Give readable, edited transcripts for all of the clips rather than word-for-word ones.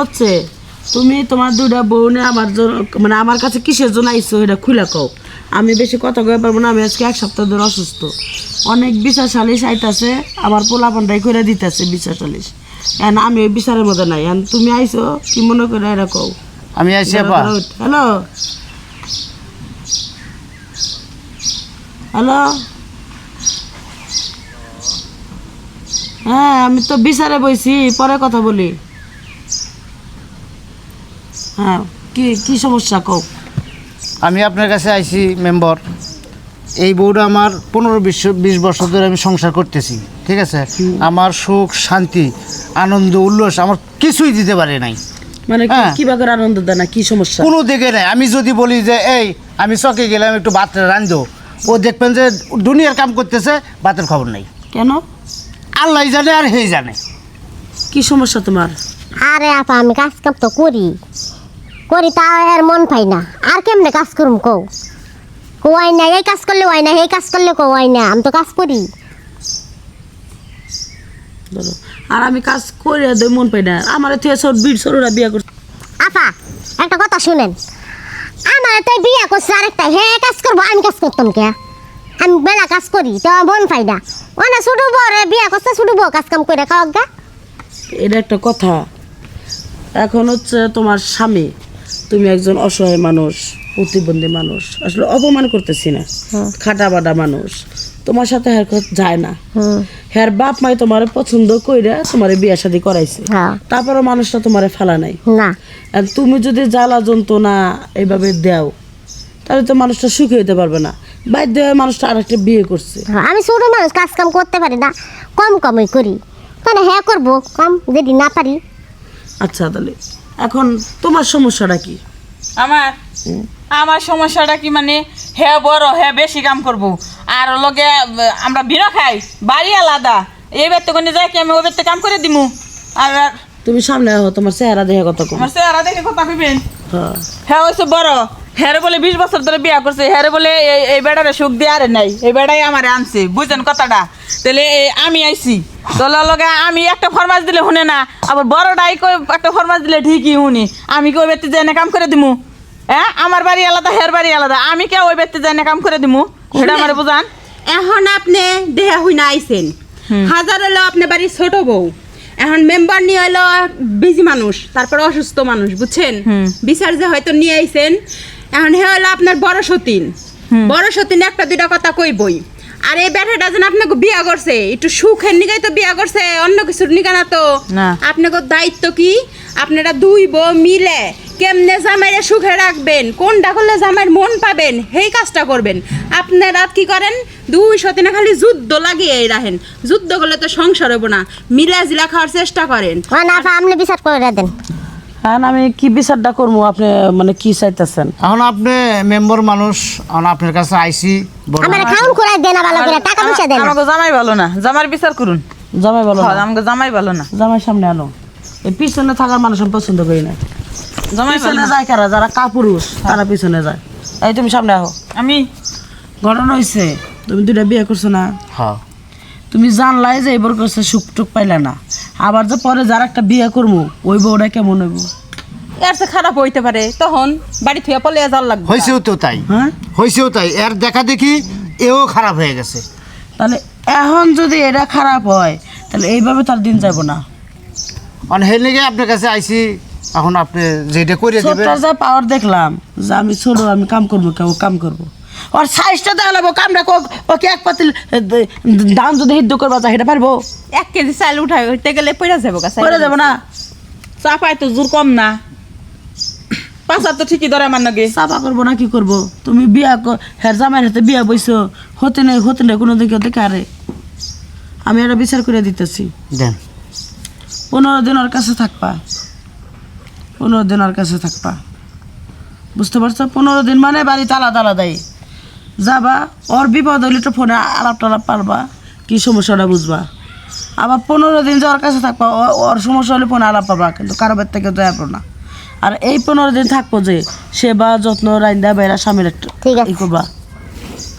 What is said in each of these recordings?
হচ্ছে তুমি তোমার দুইটা বউ নিয়ে আমার জন্য মানে আমার কাছে কিসের জন্য আইছো এটা খুলে কও। আমি বেশি কথা কয়ে পারবো না, আমি আজকে 1 সপ্তাহ ধরে অসুস্থ। অনেক বিচার সালিশ আইতাছে, আমার পোলাপানটাই করে দিতেছে বিচার সালিশ। আমি ওই বিচারের মধ্যে নাই। তুমি আইছো কি মনে করে এটা কও। আমি আইছি আপা। হ্যালো হ্যালো, হ্যাঁ আমি তো বিচারে বইছি, পরে কথা বলি। হ্যাঁ কি কি সমস্যা কও। আমি আপনার কাছে আইছি মেম্বার। এই বউটা আমার 15-20 বছর ধরে আমি সংসার করতেছি, ঠিক আছে? আমার সুখ শান্তি আনন্দ উল্লাস আমার কিছুই দিতে পারে নাই। মানে কি বাগের আনন্দ দেয় না, কি সমস্যা? কোনো দিকে নাই। আমি যদি বলি যে এই আমি চকে গেলাম একটু ভাত রান্ধো, ও দেখবেন যে দুনিয়ার কাম করতেছে, ভাতের খবর নাই। কেন? আল্লাহ জানে আর হেই জানে। কি সমস্যা তোমার? আরে আপা আমি কাজ কাম তো করি তাও আর মন পাই না। আর কেমনে কাজ করুম কও? কোয়াই না এই কাজ করলে ওয়াই না, এই কাজ করলে কোয়াই না। আমি তো কাজ করি। ধরো আর আমি কাজ করে দেই মন পাই না। আমার থেকে সব বিড়সরুরা বিয়া করছে। আপা একটা কথা শুনেন, আমার তো বিয়া করছে আরেকটা, হে কাজ করবো আমি কাজ করতাম কে? আমি বেলা কাজ করি তো মন পাই না। ওনা ছোট বড় বিয়া করছে, ছোট বউ কাজ কাম করে খাওয়া গা। এটা একটা কথা। এখন হচ্ছে তোমার স্বামী, তুমি একজন অসহায় মানুষ, প্রতিবন্ধী মানুষ, আসলে অপমান করতেছি না, খাটা বাটা মানুষ, তোমার সাথে হের যায় না। হের বাপ মাই তোমার পছন্দ কইরা তোমার বিয়া শাদী করাইছে, তারপরে মানুষটা তোমার ফেলা নাই না। আর তুমি যদি জ্বালা যন্ত্রণা এইভাবে দেও তাহলে তো মানুষটা সুখী হইতে পারবে না। বাধ্য হয়ে মানুষটা আরেকটা বিয়ে করছে। আমি ছোট মানুষ, কাজ কাম করতে পারি না, কম কমই করি। তাহলে হ্যাঁ করবো কম যদি না পারি। আচ্ছা তাহলে এখন তোমার সমস্যাটা কি? আমার সমস্যাটা কি মানে হ্যাঁ বড় হ্যাঁ বেশি কাম করব আর লগে আমরা বিনা খাই, বাড়ি আলাদা। এই বেতে কোনে যাই কি আমি ওই বেতে কাম করে দিমু। আর তুমি সামনে আহো, তোমার চেহারা দেখে কত কম। আমার চেহারা দেখে কথা কইবেন? হ্যাঁ হইছে বড়, হ্যাঁ বলে 20 বছর ধরে বিয়া করছে, হ্যাঁ বলে এই বেড়ারে সুখ দিয়ে আরে নাই, এই বেড়াই আমারে আনছে, বুঝছেন কথাটা? তাহলে আমি আইছি তোলার লগে আমি একটা ফরমাস দিলে শুনে না, আবার বড়টাই কই একটা ফরমাস দিলে ঠিকই শুনি। আমি কি ওই বেতে যাই না কাম করে দিমু? হ্যাঁ আমার বাড়ি আলাদা, হের বাড়ি আলাদা, আমি কে ওই বেতে যাই না কাম করে দিমু? সেটা আমারে বুঝান। এখন আপনি দেহা হইনা আইছেন, হাজার হলো আপনার বাড়ির ছোট বউ, এখন মেম্বার নিয়ে হলো বিজি মানুষ, তারপর অসুস্থ মানুষ, বুঝছেন? বিচার যে হয়তো নিয়ে আইছেন, এখন হে হলো আপনার বড় সতীন। বড় সতীন একটা দুইটা কথা কইবই। আর এই ব্যাটাটা যেন আপনাকে বিয়া করছে, একটু সুখের নিগাই তো বিয়া করছে, অন্য কিছুর নিগা না তো। আপনাকে দায়িত্ব কি? আপনারা দুই বউ মিলে কেমনে জামাইরে সুখে রাখবেন, কোনটা করলে জামাইয়ের মন পাবেন, সেই কাজটা করবেন। আপনারা কি করেন? 2 সতীনে খালি যুদ্ধ লাগিয়ে রাখেন। যুদ্ধ করলে তো সংসার হবো না, মিলা জিলা খাওয়ার চেষ্টা করেন। না আপা আপনি বিচার করে দেন। হ্যাঁ আমি কি বিচারটা করবো, আপনি মানে কি চাইতেছেন? এখন আপনি মেম্বার মানুষ, এখন আপনার কাছে আইছি। আমার খাউন করে দেন, ভালো করে টাকা পয়সা দেন। আমাকে জামাই ভালো না, জামার বিচার করুন। জামাই ভালো না? আমাকে জামাই ভালো না। জামাই সামনে আনো। এই পিছনে থাকার মানুষ আমি পছন্দ করি না। জামাই পিছনে যায় কারা, যারা কাপুরুষ তারা পিছনে যায়। এই তুমি সামনে আহো। আমি ঘটনা হয়েছে, তুমি 2টা বিয়ে করছো না? হ্যাঁ। তুমি জানলাই যে এবার করছে, সুখ টুক পাইলে না, আবার যে পরে যার একটা বিয়ে করবো ওই বউটা কেমন হইব? এর চেয়ে খারাপ হইতে পারে, তখন বাড়ি থেকে পলে যাওয়ার লাগবে। হয়েছেও তো তাই। হ্যাঁ হয়েছেও তাই। এর দেখা দেখি এও খারাপ হয়ে গেছে। তাহলে এখন যদি এটা খারাপ হয় তাহলে এইভাবে তার দিন যাব না। মানে হের লেগে আপনার কাছে আইছি। এখন আপনি যেটা করে দেবেন। ছোটটা যা পাওয়ার দেখলাম যে আমি ছোট, আমি কাম করবো, কেউ কাম করবো। আর সাইজটা দেখালাম কামটা ওকে 1 পাতিল দাম যদি হিদ্ধ করবা যায় সেটা পারবো? 1 কেজি চাল উঠাই হইতে গেলে পড়ে যাবো কাছে, করে যাবো না? চাপাই তো জোর কম না, পাঁচা তো ঠিকই ধরে আমার নাকি। চাপা করবো না কি করবো? তুমি বিয়া হের জামাইয়ের হাতে বিয়া বইছো, হতে নেই কোনো দিকে দেখে। আরে আমি এটা বিচার করে দিতেছি। দেন 15 দিন ওর কাছে থাকবা, 15 দিন ওর কাছে থাকবা, বুঝতে পারছো? 15 দিন মানে বাড়িতে আলাদা আলাদাই যাবা। ওর বিপদ হইলে তো ফোনে আলাপ টালাপ পারবা, কি সমস্যাটা বুঝবা। আবার 15 দিন যে ওর কাছে থাকবা, ওর সমস্যা হলে ফোনে আলাপ পাবা, কিন্তু কারো বের থেকে তো যাবো না। আর এই 15 দিন থাকবো যে সেবা যত্ন রাইন্দা বাইরা স্বামীর একটা ই করবা।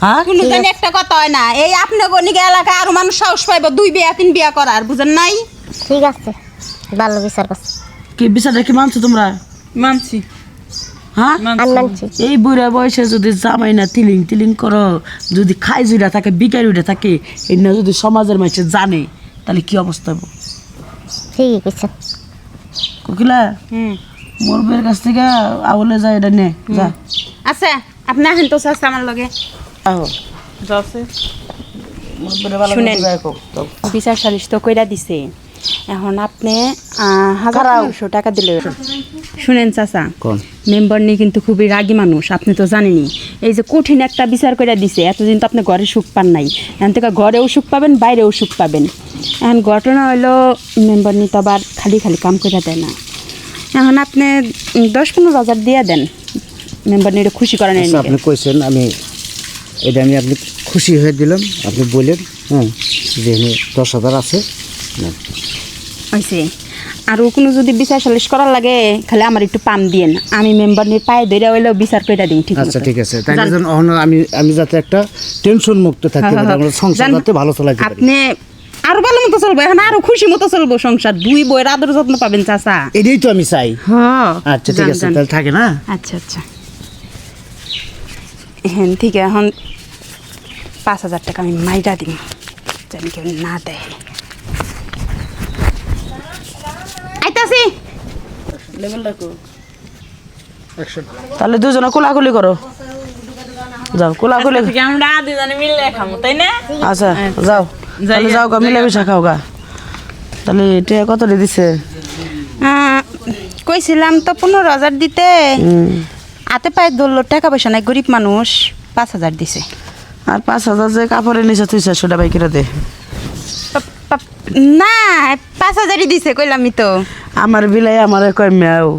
হ্যাঁ কোনো জানি একটা কথা হয় না, এই আপনার গনিকে এলাকায় আরো মানুষ সাহস পাইব 2 বিয়া 3 বিয়া করার, বুঝেন নাই? ঠিক আছে, ভালো বিচার করছে। কি বিচারটা কি মানছো তোমরা? মানছি হ্যাঁ আমি মানছি এই বুড়া বয়সে যদি জামাই না তিলিং তিলিং করো, যদি খাই জুড়া থাকে বিকারি উঠে থাকে, এই না যদি সমাজের মানুষ জানে তাহলে কি অবস্থা হবে? ঠিকই কইছেন কোকিলা মোর বের কাছ থেকে আউলে যায় এটা নে যা। আচ্ছা আপনি আহেন তো চাচা আমার লগে আহো যাচ্ছে মোর বেরে ভালো শুনেন। করে যায় কো তো। বিচার সালিশ তো কইরা দিছে, এখন আপনি 1500 টাকা দিলে শুনেন চাচা, কোন মেম্বার নিয়ে কিন্তু খুবই রাগী মানুষ, আপনি তো জানেনই। এই যে কঠিন একটা বিচার করে দিছে, এতদিন তো আপনি ঘরে সুখ পান নাই, এখন থেকে ঘরেও সুখ পাবেন বাইরেও সুখ পাবেন। এখন ঘটনা হলো মেম্বার নিয়ে তো আবার খালি খালি কাম করে দেয় না, এখন আপনি 10-15 হাজার দিয়ে দেন মেম্বার নিয়ে খুশি করেন। আচ্ছা, আপনি কইছেন আমি আপনি খুশি হয়ে দিলাম, আপনি বললেন হ্যাঁ যে 10,000 আছে না। হয়েছে আর কোনো যদি বিচার সালিশ করার লাগে খালি আমার একটু পাম দিয়েন, আমি মেম্বার নিয়ে পায়ে ধরে হইলেও বিচার করে দিন। ঠিক আচ্ছা মতো। ঠিক আছে, তাই যান। যেন আমি যাতে একটা টেনশন মুক্ত থাকতে পারি, আমরা সংসার যান। যাতে ভালো চালাতে পারি। আপনি আরো ভালো মতো চলবো, এখন আরো খুশি মতো চলবো সংসার, 2 বইয়ের আদর যত্ন পাবেন চাচা। এটাই তো আমি চাই। হ্যাঁ আচ্ছা ঠিক আছে, তাহলে থাকে না। আচ্ছা আচ্ছা হ্যাঁ ঠিক আছে, এখন 5,000 টাকা আমি মাইরা দিন, জানি কেউ না দেয়। আইতাছি। তাহলে দুজনে কোলাকুলি করো, যাও কোলাকুলি। থেকে আমরা দুজনে মিলে খামো তাই না? আচ্ছা যাও তাহলে যাও গা, মিলেমিশা খাও গা। তাহলে এটা কত দিছে? কইছিলাম তো 15,000 দিতে, হাতে পায়ে ধরলো, টাকা পয়সা নাই, গরিব মানুষ, 5,000 দিছে। আর 5,000 যে কাপড়ের নিচে তুই 400 টাকা কিনে দে। না 5,000ই দিছে কইলামই তো। আমার বিলাই আমার কয় মেয়াও,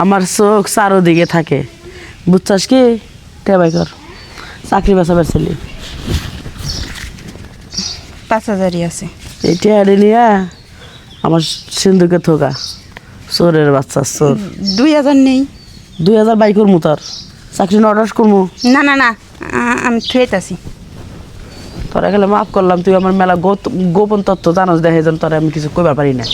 আমার চোখ চারোদিকে থাকে, বুঝছাস কি? টেবাই কর, চাকরি বাঁচাবার ছেলে। 5,000ই আছে। এইটা আরে নিয়া আমার সিন্ধুকে থোকা, চোরের বাচ্চা চোর। 2,000 নেই। 2,000 বাই করমু, তোর চাকরি অর্ডার করমু। না না না আমি থুয়েতাছি। তোরা গেলে মাফ করলাম, তুই আমার মেলা গোপন তথ্য জানোস, দেখে যেন তোরা আমি কিছু কইবার পারি না।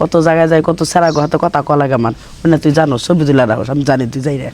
কত জায়গায় যাই, কত সেরা হাতে কথা কলাগে আমার, ওই না তুই জানোস, ছবি তুলে রাখোস, আমি জানি তুই যাই রে।